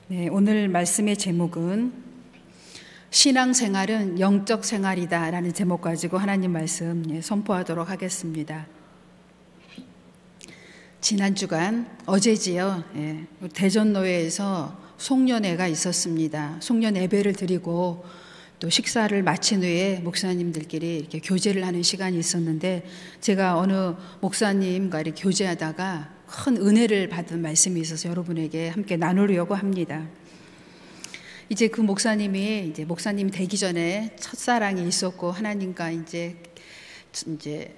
네, 오늘 말씀의 제목은 신앙생활은 영적 생활이다 라는 제목 가지고 하나님 말씀 선포하도록 하겠습니다. 지난 주간 어제지요. 대전노회에서 송년회가 있었습니다. 송년 예배를 드리고 또 식사를 마친 후에 목사님들끼리 이렇게 교제를 하는 시간이 있었는데, 제가 어느 목사님과 이렇게 교제하다가 큰 은혜를 받은 말씀이 있어서 여러분에게 함께 나누려고 합니다. 이제 그 목사님이 목사님 되기 전에 첫사랑이 있었고, 하나님과 이제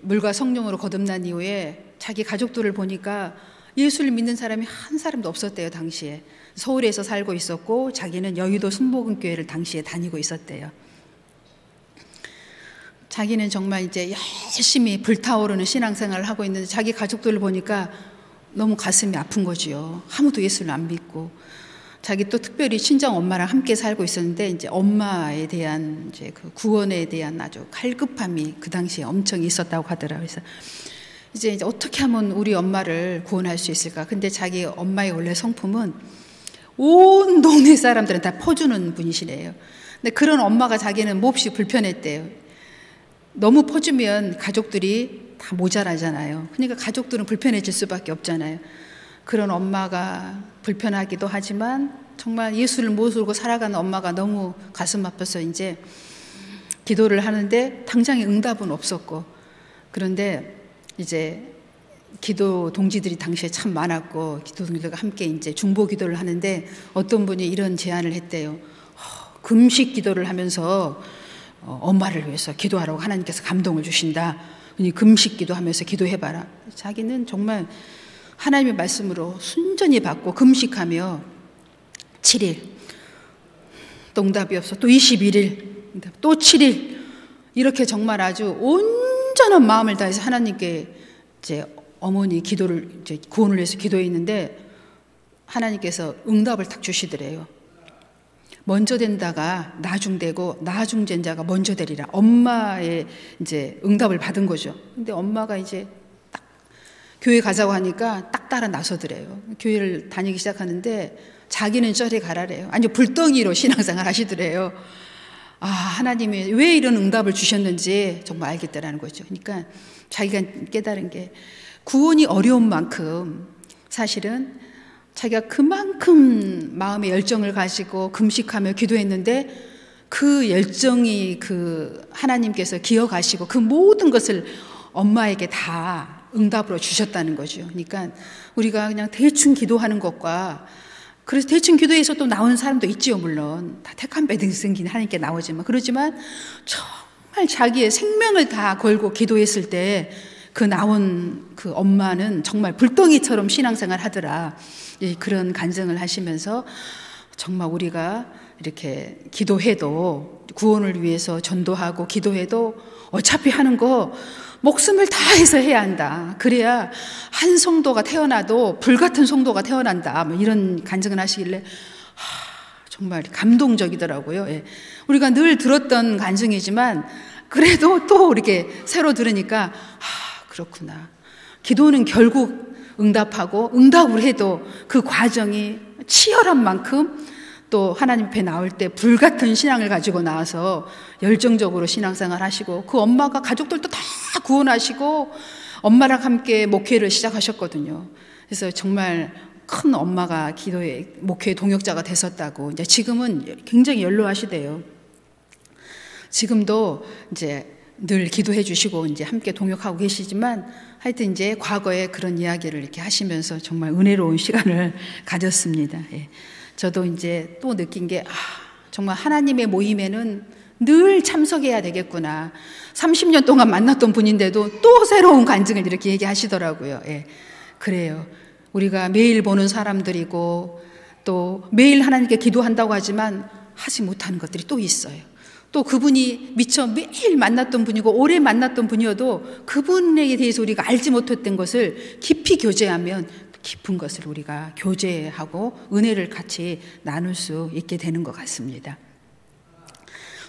물과 성령으로 거듭난 이후에 자기 가족들을 보니까 예수를 믿는 사람이 한 사람도 없었대요. 당시에 서울에서 살고 있었고, 자기는 여의도 순복음교회를 당시에 다니고 있었대요. 자기는 정말 이제 열심히 불타오르는 신앙생활을 하고 있는데 자기 가족들을 보니까 너무 가슴이 아픈 거지요. 아무도 예수를 안 믿고, 자기 또 특별히 친정 엄마랑 함께 살고 있었는데 이제 엄마에 대한 이제 그 구원에 대한 아주 갈급함이 그 당시에 엄청 있었다고 하더라고요. 그래서 이제 어떻게 하면 우리 엄마를 구원할 수 있을까? 근데 자기 엄마의 원래 성품은 온 동네 사람들은 다 퍼주는 분이시래요. 근데 그런 엄마가 자기는 몹시 불편했대요. 너무 퍼주면 가족들이 다 모자라잖아요. 그러니까 가족들은 불편해질 수밖에 없잖아요. 그런 엄마가 불편하기도 하지만 정말 예수를 모르고 살아가는 엄마가 너무 가슴 아파서 이제 기도를 하는데 당장에 응답은 없었고, 그런데 이제 기도 동지들이 당시에 참 많았고, 기도 동지들과 함께 이제 중보 기도를 하는데 어떤 분이 이런 제안을 했대요. 금식 기도를 하면서 엄마를 위해서 기도하라고 하나님께서 감동을 주신다. 금식 기도하면서 기도해봐라. 자기는 정말 하나님의 말씀으로 순전히 받고 금식하며 7일, 또 응답이 없어 또 21일, 또 7일, 이렇게 정말 아주 온전한 마음을 다해서 하나님께 이제 어머니 기도를 이제 구원을 위해서 기도했는데 하나님께서 응답을 딱 주시더래요. 먼저 된다가 나중되고 나중된 자가 먼저 되리라. 엄마의 이제 응답을 받은 거죠. 근데 엄마가 이제 딱 교회 가자고 하니까 딱 따라 나서더래요. 교회를 다니기 시작하는데 자기는 저리 가라래요. 아니, 불덩이로 신앙생활 하시더래요. 아, 하나님이 왜 이런 응답을 주셨는지 정말 알겠다라는 거죠. 그러니까 자기가 깨달은 게, 구원이 어려운 만큼 사실은 자기가 그만큼 마음의 열정을 가지고 금식하며 기도했는데 그 열정이 그 하나님께서 기억하시고 그 모든 것을 엄마에게 다 응답으로 주셨다는 거죠. 그러니까 우리가 그냥 대충 기도하는 것과, 그래서 대충 기도해서 또 나오는 사람도 있지요. 물론 다 택한 백성이 하나님께 나오지만, 그러지만 정말 자기의 생명을 다 걸고 기도했을 때 그 나온 그 엄마는 정말 불덩이처럼 신앙생활 하더라. 그런 간증을 하시면서 정말 우리가 이렇게 기도해도, 구원을 위해서 전도하고 기도해도 어차피 하는 거 목숨을 다해서 해야 한다. 그래야 한 성도가 태어나도 불같은 성도가 태어난다. 뭐 이런 간증을 하시길래 정말 감동적이더라고요. 우리가 늘 들었던 간증이지만 그래도 또 이렇게 새로 들으니까 그렇구나. 기도는 결국 응답하고, 응답을 해도 그 과정이 치열한 만큼 또 하나님 앞에 나올 때 불같은 신앙을 가지고 나와서 열정적으로 신앙생활 하시고, 그 엄마가 가족들도 다 구원하시고 엄마랑 함께 목회를 시작하셨거든요. 그래서 정말 큰 엄마가 기도에, 목회의 동역자가 됐었다고. 이제 지금은 굉장히 연로하시대요. 지금도 이제 늘 기도해 주시고 이제 함께 동역하고 계시지만, 하여튼 이제 과거에 그런 이야기를 이렇게 하시면서 정말 은혜로운 시간을 가졌습니다. 저도 이제 또 느낀 게, 정말 하나님의 모임에는 늘 참석해야 되겠구나. 30년 동안 만났던 분인데도 또 새로운 간증을 이렇게 얘기하시더라고요. 그래요. 우리가 매일 보는 사람들이고 또 매일 하나님께 기도한다고 하지만 하지 못하는 것들이 또 있어요. 또 그분이 미처 매일 만났던 분이고 오래 만났던 분이어도 그분에 대해서 우리가 알지 못했던 것을 깊이 교제하면 깊은 것을 우리가 교제하고 은혜를 같이 나눌 수 있게 되는 것 같습니다.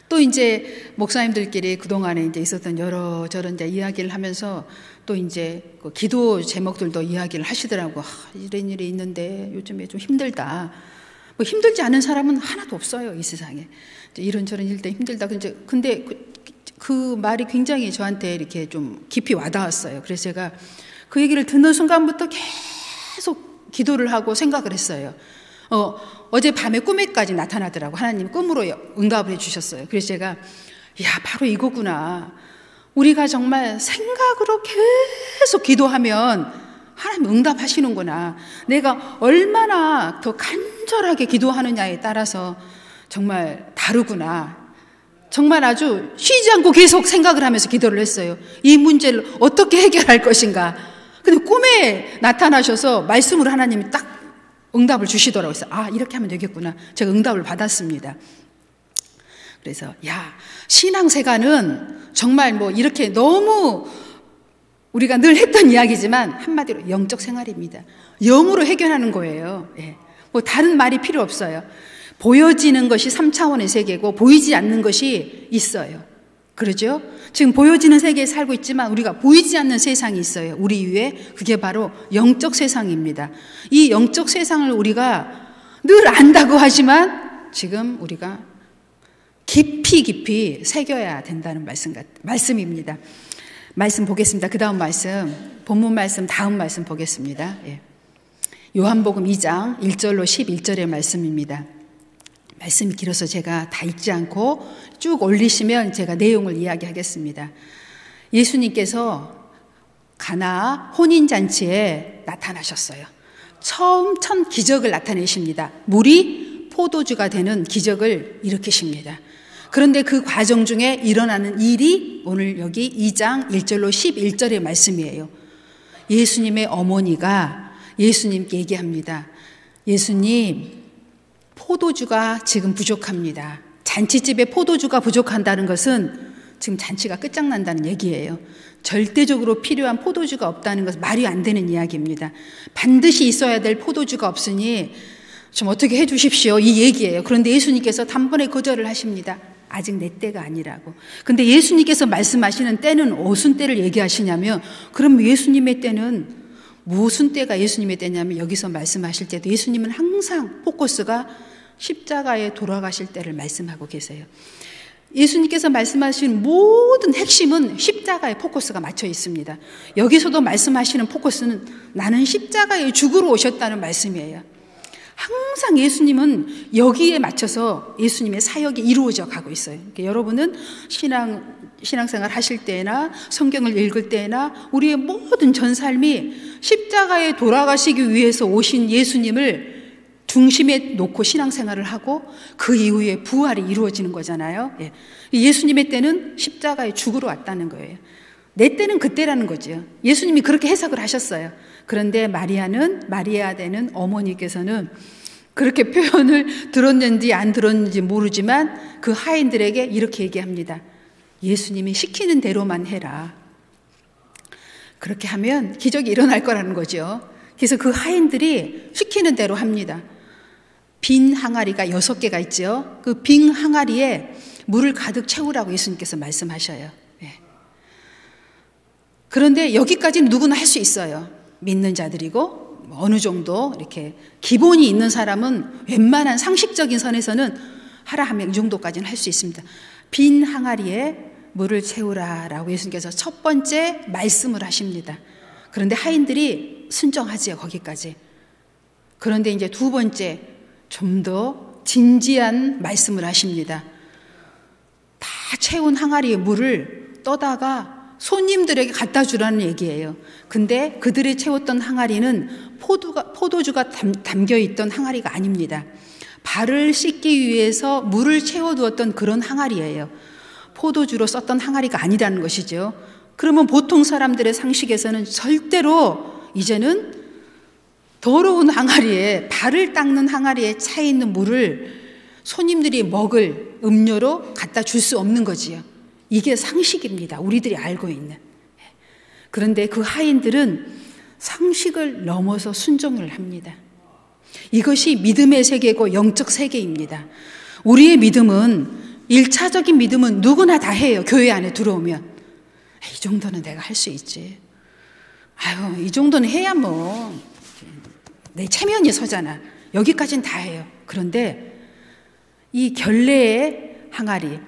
또 이제 목사님들끼리 그동안에 이제 있었던 여러저런 이제 이야기를 하면서 또 이제 그 기도 제목들도 이야기를 하시더라고. 이런 일이 있는데 요즘에 좀 힘들다. 뭐 힘들지 않은 사람은 하나도 없어요, 이 세상에. 이런저런 일 때문에 힘들다. 근데 그 말이 굉장히 저한테 이렇게 좀 깊이 와닿았어요. 그래서 제가 그 얘기를 듣는 순간부터 계속 기도를 하고 생각을 했어요. 어제 밤에 꿈에까지 나타나더라고. 하나님 꿈으로 응답을 해주셨어요. 그래서 제가 야, 바로 이거구나. 우리가 정말 생각으로 계속 기도하면 하나님 응답하시는구나. 내가 얼마나 더 간절하게 기도하느냐에 따라서 정말 다르구나. 정말 아주 쉬지 않고 계속 생각을 하면서 기도를 했어요. 이 문제를 어떻게 해결할 것인가. 근데 꿈에 나타나셔서 말씀으로 하나님이 딱 응답을 주시더라고요. 그래서 아, 이렇게 하면 되겠구나. 제가 응답을 받았습니다. 그래서 야, 신앙생활은 정말 뭐 이렇게 너무 우리가 늘 했던 이야기지만 한마디로 영적 생활입니다. 영으로 해결하는 거예요. 예. 뭐 다른 말이 필요 없어요. 보여지는 것이 3차원의 세계고 보이지 않는 것이 있어요. 그러죠? 지금 보여지는 세계에 살고 있지만 우리가 보이지 않는 세상이 있어요. 우리 위에. 그게 바로 영적 세상입니다. 이 영적 세상을 우리가 늘 안다고 하지만 지금 우리가 깊이 새겨야 된다는 말씀입니다. 말씀 보겠습니다. 그 다음 말씀, 본문 말씀, 다음 말씀 보겠습니다. 예. 요한복음 2장 1절로 11절의 말씀입니다. 말씀이 길어서 제가 다 읽지 않고 쭉 올리시면 제가 내용을 이야기하겠습니다. 예수님께서 가나 혼인잔치에 나타나셨어요. 처음 첫 기적을 나타내십니다. 물이 포도주가 되는 기적을 일으키십니다. 그런데 그 과정 중에 일어나는 일이 오늘 여기 2장 1절로 11절의 말씀이에요. 예수님의 어머니가 예수님께 얘기합니다. 예수님, 포도주가 지금 부족합니다. 잔치집에 포도주가 부족한다는 것은 지금 잔치가 끝장난다는 얘기예요. 절대적으로 필요한 포도주가 없다는 것은 말이 안 되는 이야기입니다. 반드시 있어야 될 포도주가 없으니 좀 어떻게 해 주십시오, 이 얘기예요. 그런데 예수님께서 단번에 거절을 하십니다. 아직 내 때가 아니라고. 근데 예수님께서 말씀하시는 때는 무슨 때를 얘기하시냐면, 그럼 예수님의 때는 무슨 때가 예수님의 때냐면, 여기서 말씀하실 때도 예수님은 항상 포커스가 십자가에 돌아가실 때를 말씀하고 계세요. 예수님께서 말씀하신 모든 핵심은 십자가에 포커스가 맞춰 있습니다. 여기서도 말씀하시는 포커스는 나는 십자가에 죽으러 오셨다는 말씀이에요. 항상 예수님은 여기에 맞춰서 예수님의 사역이 이루어져 가고 있어요. 그러니까 여러분은 신앙생활 하실 때나 성경을 읽을 때나 우리의 모든 전 삶이 십자가에 돌아가시기 위해서 오신 예수님을 중심에 놓고 신앙생활을 하고 그 이후에 부활이 이루어지는 거잖아요. 예. 예수님의 때는 십자가에 죽으러 왔다는 거예요. 내 때는 그때라는 거죠. 예수님이 그렇게 해석을 하셨어요. 그런데 마리아 되는 어머니께서는 그렇게 표현을 들었는지 안 들었는지 모르지만 그 하인들에게 이렇게 얘기합니다. 예수님이 시키는 대로만 해라. 그렇게 하면 기적이 일어날 거라는 거죠. 그래서 그 하인들이 시키는 대로 합니다. 빈 항아리가 6개가 있죠. 그 빈 항아리에 물을 가득 채우라고 예수님께서 말씀하셔요. 네. 그런데 여기까지는 누구나 할 수 있어요. 믿는 자들이고 어느 정도 이렇게 기본이 있는 사람은 웬만한 상식적인 선에서는 하라 하면 이 정도까지는 할 수 있습니다. 빈 항아리에 물을 채우라라고 예수님께서 첫 번째 말씀을 하십니다. 그런데 하인들이 순종하지요, 거기까지. 그런데 이제 두 번째 좀 더 진지한 말씀을 하십니다. 다 채운 항아리에 물을 떠다가 손님들에게 갖다 주라는 얘기예요. 근데 그들이 채웠던 항아리는 포도주가 담겨 있던 항아리가 아닙니다. 발을 씻기 위해서 물을 채워두었던 그런 항아리예요. 포도주로 썼던 항아리가 아니라는 것이죠. 그러면 보통 사람들의 상식에서는 절대로 이제는 더러운 항아리에, 발을 닦는 항아리에 차 있는 물을 손님들이 먹을 음료로 갖다 줄 수 없는 거지요. 이게 상식입니다. 우리들이 알고 있는. 그런데 그 하인들은 상식을 넘어서 순종을 합니다. 이것이 믿음의 세계고 영적 세계입니다. 우리의 믿음은, 1차적인 믿음은 누구나 다 해요. 교회 안에 들어오면. 이 정도는 내가 할 수 있지. 아유, 이 정도는 해야 뭐 내 체면이 서잖아. 여기까지는 다 해요. 그런데 이 결례의 항아리,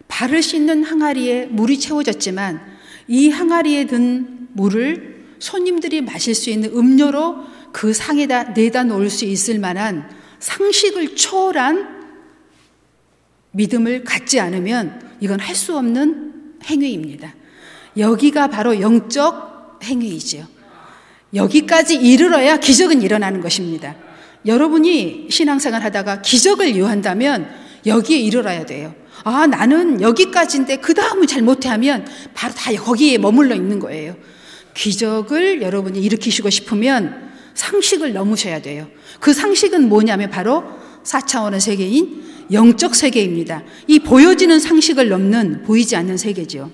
발을 씻는 항아리에 물이 채워졌지만 이 항아리에 든 물을 손님들이 마실 수 있는 음료로 그 상에다 내다 놓을 수 있을 만한 상식을 초월한 믿음을 갖지 않으면 이건 할 수 없는 행위입니다. 여기가 바로 영적 행위이지요. 여기까지 이르러야 기적은 일어나는 것입니다. 여러분이 신앙생활 하다가 기적을 요한다면 여기에 이르러야 돼요. 아, 나는 여기까지인데 그 다음은 잘 못하면 바로 다 거기에 머물러 있는 거예요. 기적을 여러분이 일으키시고 싶으면 상식을 넘으셔야 돼요. 그 상식은 뭐냐면 바로 4차원의 세계인 영적 세계입니다. 이 보여지는 상식을 넘는 보이지 않는 세계죠.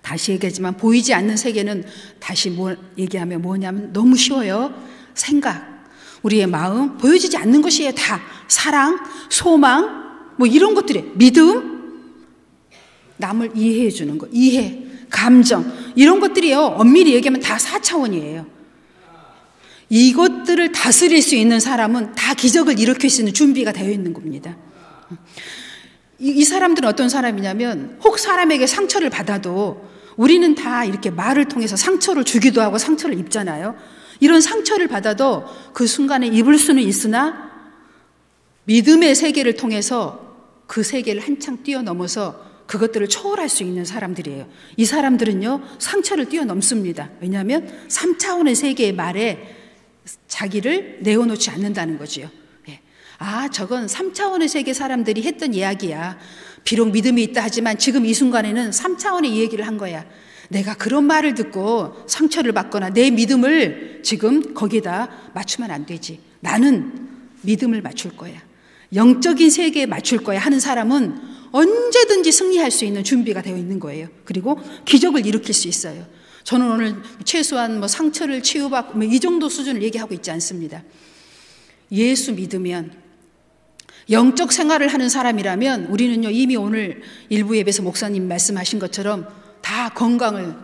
다시 얘기하지만 보이지 않는 세계는 다시 얘기하면 뭐냐면 너무 쉬워요. 생각, 우리의 마음, 보여지지 않는 것이에요. 다 사랑, 소망, 뭐 이런 것들이 믿음, 남을 이해해 주는 것, 이해, 감정 이런 것들이요. 엄밀히 얘기하면 다 4차원이에요. 이것들을 다스릴 수 있는 사람은 다 기적을 일으킬 수 있는 준비가 되어 있는 겁니다. 이 사람들은 어떤 사람이냐면 혹 사람에게 상처를 받아도 우리는 다 이렇게 말을 통해서 상처를 주기도 하고 상처를 입잖아요. 이런 상처를 받아도 그 순간에 입을 수는 있으나 믿음의 세계를 통해서 그 세계를 한창 뛰어넘어서 그것들을 초월할 수 있는 사람들이에요. 이 사람들은요, 상처를 뛰어넘습니다. 왜냐하면 3차원의 세계의 말에 자기를 내어놓지 않는다는 거지요. 아, 저건 3차원의 세계 사람들이 했던 이야기야. 비록 믿음이 있다 하지만 지금 이 순간에는 3차원의 이야기를 한 거야. 내가 그런 말을 듣고 상처를 받거나 내 믿음을 지금 거기에다 맞추면 안 되지. 나는 믿음을 맞출 거야. 영적인 세계에 맞출 거야 하는 사람은 언제든지 승리할 수 있는 준비가 되어 있는 거예요. 그리고 기적을 일으킬 수 있어요. 저는 오늘 최소한 상처를 치유받고 이 정도 수준을 얘기하고 있지 않습니다. 예수 믿으면 영적 생활을 하는 사람이라면 우리는요, 이미 오늘 일부 예배에서 목사님 말씀하신 것처럼 다 건강을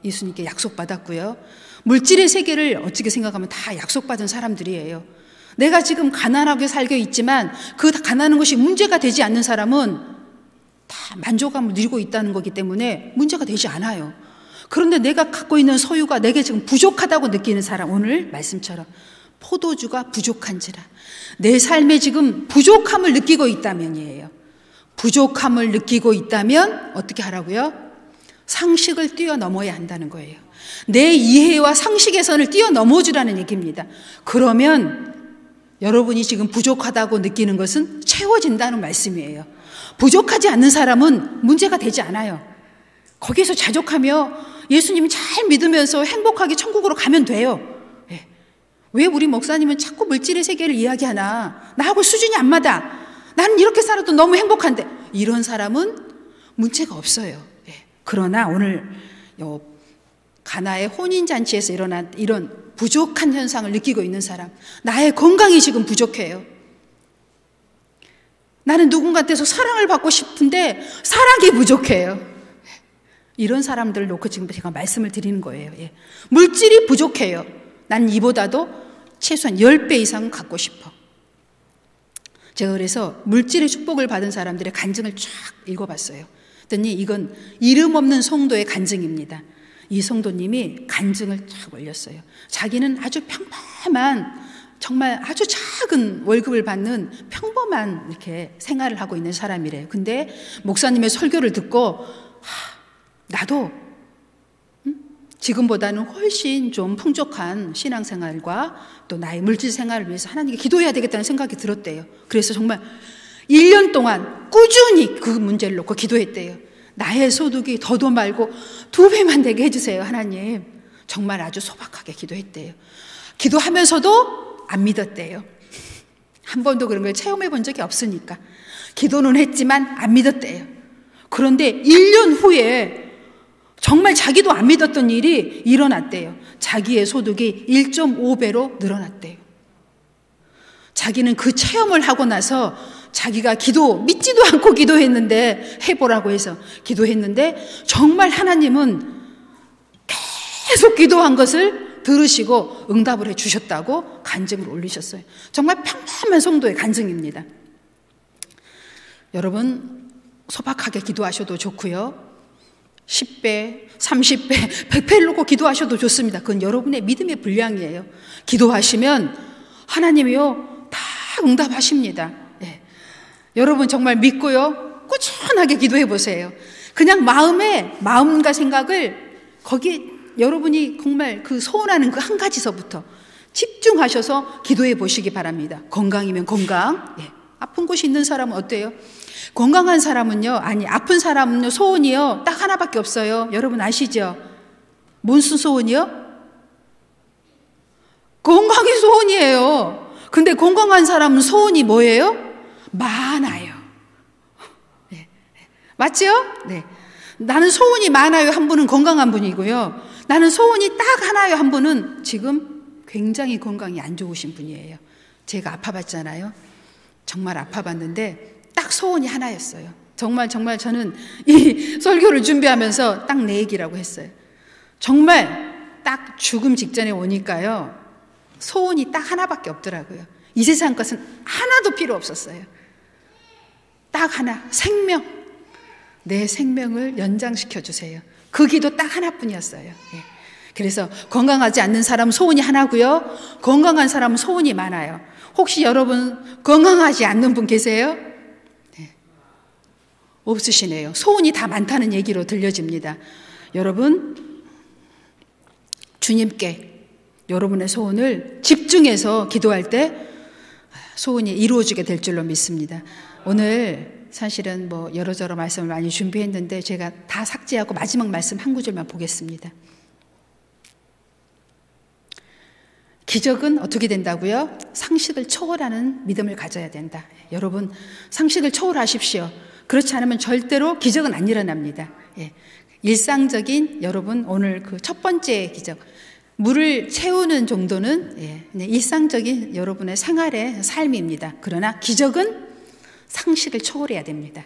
예수님께 약속받았고요. 물질의 세계를 어떻게 생각하면 다 약속받은 사람들이에요. 내가 지금 가난하게 살고 있지만 그 가난한 것이 문제가 되지 않는 사람은 다 만족감을 누리고 있다는 거기 때문에 문제가 되지 않아요. 그런데 내가 갖고 있는 소유가 내게 지금 부족하다고 느끼는 사람, 오늘 말씀처럼 포도주가 부족한지라. 내 삶에 지금 부족함을 느끼고 있다면이에요. 부족함을 느끼고 있다면 어떻게 하라고요? 상식을 뛰어넘어야 한다는 거예요. 내 이해와 상식의 선을 뛰어넘어 주라는 얘기입니다. 그러면 여러분이 지금 부족하다고 느끼는 것은 채워진다는 말씀이에요. 부족하지 않는 사람은 문제가 되지 않아요. 거기에서 자족하며 예수님 잘 믿으면서 행복하게 천국으로 가면 돼요. 왜 우리 목사님은 자꾸 물질의 세계를 이야기하나? 나하고 수준이 안 맞아. 나는 이렇게 살아도 너무 행복한데. 이런 사람은 문제가 없어요. 그러나 오늘 가나의 혼인잔치에서 일어난 이런 부족한 현상을 느끼고 있는 사람, 나의 건강이 지금 부족해요. 나는 누군가한테서 사랑을 받고 싶은데 사랑이 부족해요. 이런 사람들을 놓고 지금 제가 말씀을 드리는 거예요. 물질이 부족해요. 난 이보다도 최소한 10배 이상은 갖고 싶어. 제가 그래서 물질의 축복을 받은 사람들의 간증을 쫙 읽어봤어요. 그랬더니 이건 이름 없는 성도의 간증입니다. 이 성도님이 간증을 쫙 올렸어요. 자기는 아주 평범한, 정말 아주 작은 월급을 받는 평범한 이렇게 생활을 하고 있는 사람이래요. 근데 목사님의 설교를 듣고 나도 지금보다는 훨씬 좀 풍족한 신앙생활과 또 나의 물질 생활을 위해서 하나님께 기도해야 되겠다는 생각이 들었대요. 그래서 정말 1년 동안 꾸준히 그 문제를 놓고 기도했대요. 나의 소득이 더도 말고 2배만 되게 해주세요, 하나님. 정말 아주 소박하게 기도했대요. 기도하면서도 안 믿었대요. 한 번도 그런 걸 체험해 본 적이 없으니까. 기도는 했지만 안 믿었대요. 그런데 1년 후에 정말 자기도 안 믿었던 일이 일어났대요. 자기의 소득이 1.5배로 늘어났대요. 자기는 그 체험을 하고 나서 자기가 믿지도 않고 기도했는데, 해보라고 해서 기도했는데 정말 하나님은 계속 기도한 것을 들으시고 응답을 해 주셨다고 간증을 올리셨어요. 정말 평범한 성도의 간증입니다. 여러분 소박하게 기도하셔도 좋고요. 10배, 30배, 100배를 놓고 기도하셔도 좋습니다. 그건 여러분의 믿음의 분량이에요. 기도하시면 하나님이요 다 응답하십니다. 예. 여러분 정말 믿고요 꾸준하게 기도해 보세요. 그냥 마음과 생각을 거기 여러분이 정말 그 소원하는 그 한 가지서부터 집중하셔서 기도해 보시기 바랍니다. 건강이면 건강. 예. 아픈 곳이 있는 사람은 어때요? 건강한 사람은요, 아픈 사람은요, 소원이요, 딱 하나밖에 없어요. 여러분 아시죠? 무슨 소원이요? 건강이 소원이에요. 근데 건강한 사람은 소원이 뭐예요? 많아요. 네. 맞죠? 네. 나는 소원이 많아요 한 분은 건강한 분이고요. 나는 소원이 딱 하나요 한 분은 지금 굉장히 건강이 안 좋으신 분이에요. 제가 아파봤잖아요. 정말 아파봤는데 딱 소원이 하나였어요. 정말 저는 이 설교를 준비하면서 딱 내 얘기라고 했어요. 정말 딱 죽음 직전에 오니까요. 소원이 딱 하나밖에 없더라고요. 이 세상 것은 하나도 필요 없었어요. 딱 하나, 생명. 내 생명을 연장시켜 주세요. 그 기도 딱 하나뿐이었어요. 예. 그래서 건강하지 않는 사람은 소원이 하나고요. 건강한 사람은 소원이 많아요. 혹시 여러분 건강하지 않는 분 계세요? 네. 없으시네요. 소원이 다 많다는 얘기로 들려집니다. 여러분 주님께 여러분의 소원을 집중해서 기도할 때 소원이 이루어지게 될 줄로 믿습니다. 오늘 사실은 여러저러 말씀을 많이 준비했는데 제가 다 삭제하고 마지막 말씀 한 구절만 보겠습니다. 기적은 어떻게 된다고요? 상식을 초월하는 믿음을 가져야 된다. 여러분 상식을 초월하십시오. 그렇지 않으면 절대로 기적은 안 일어납니다. 예. 일상적인 여러분 오늘 그 첫 번째 기적 물을 채우는 정도는 일상적인 여러분의 생활의 삶입니다. 그러나 기적은 상식을 초월해야 됩니다.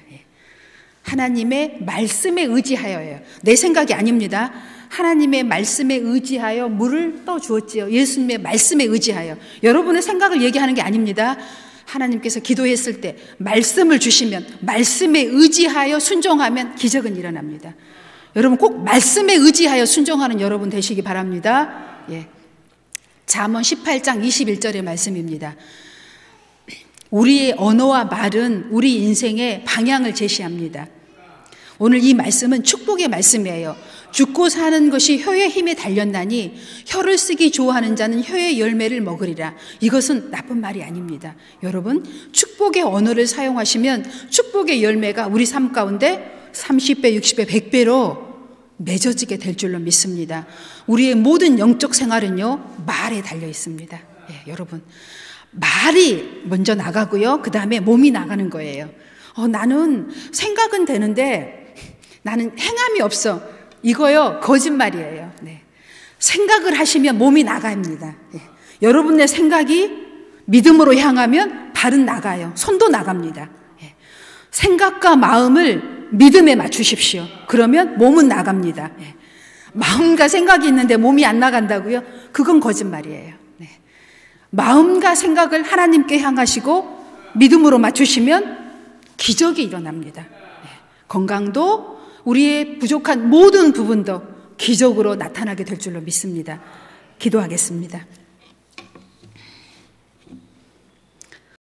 하나님의 말씀에 의지하여요. 내 생각이 아닙니다. 하나님의 말씀에 의지하여 물을 떠주었지요. 예수님의 말씀에 의지하여. 여러분의 생각을 얘기하는 게 아닙니다. 하나님께서 기도했을 때 말씀을 주시면 말씀에 의지하여 순종하면 기적은 일어납니다. 여러분 꼭 말씀에 의지하여 순종하는 여러분 되시기 바랍니다. 예. 잠언 18장 21절의 말씀입니다. 우리의 언어와 말은 우리 인생의 방향을 제시합니다. 오늘 이 말씀은 축복의 말씀이에요. 죽고 사는 것이 혀의 힘에 달렸나니 혀를 쓰기 좋아하는 자는 혀의 열매를 먹으리라. 이것은 나쁜 말이 아닙니다. 여러분 축복의 언어를 사용하시면 축복의 열매가 우리 삶 가운데 30배, 60배, 100배로 맺어지게 될 줄로 믿습니다. 우리의 모든 영적 생활은요 말에 달려 있습니다. 예, 여러분 말이 먼저 나가고요. 그 다음에 몸이 나가는 거예요. 나는 생각은 되는데 나는 행함이 없어. 이거요 거짓말이에요. 네. 생각을 하시면 몸이 나갑니다. 예. 여러분의 생각이 믿음으로 향하면 발은 나가요. 손도 나갑니다. 예. 생각과 마음을 믿음에 맞추십시오. 그러면 몸은 나갑니다. 예. 마음과 생각이 있는데 몸이 안 나간다고요? 그건 거짓말이에요. 네. 마음과 생각을 하나님께 향하시고 믿음으로 맞추시면 기적이 일어납니다. 네. 건강도 우리의 부족한 모든 부분도 기적으로 나타나게 될 줄로 믿습니다. 기도하겠습니다.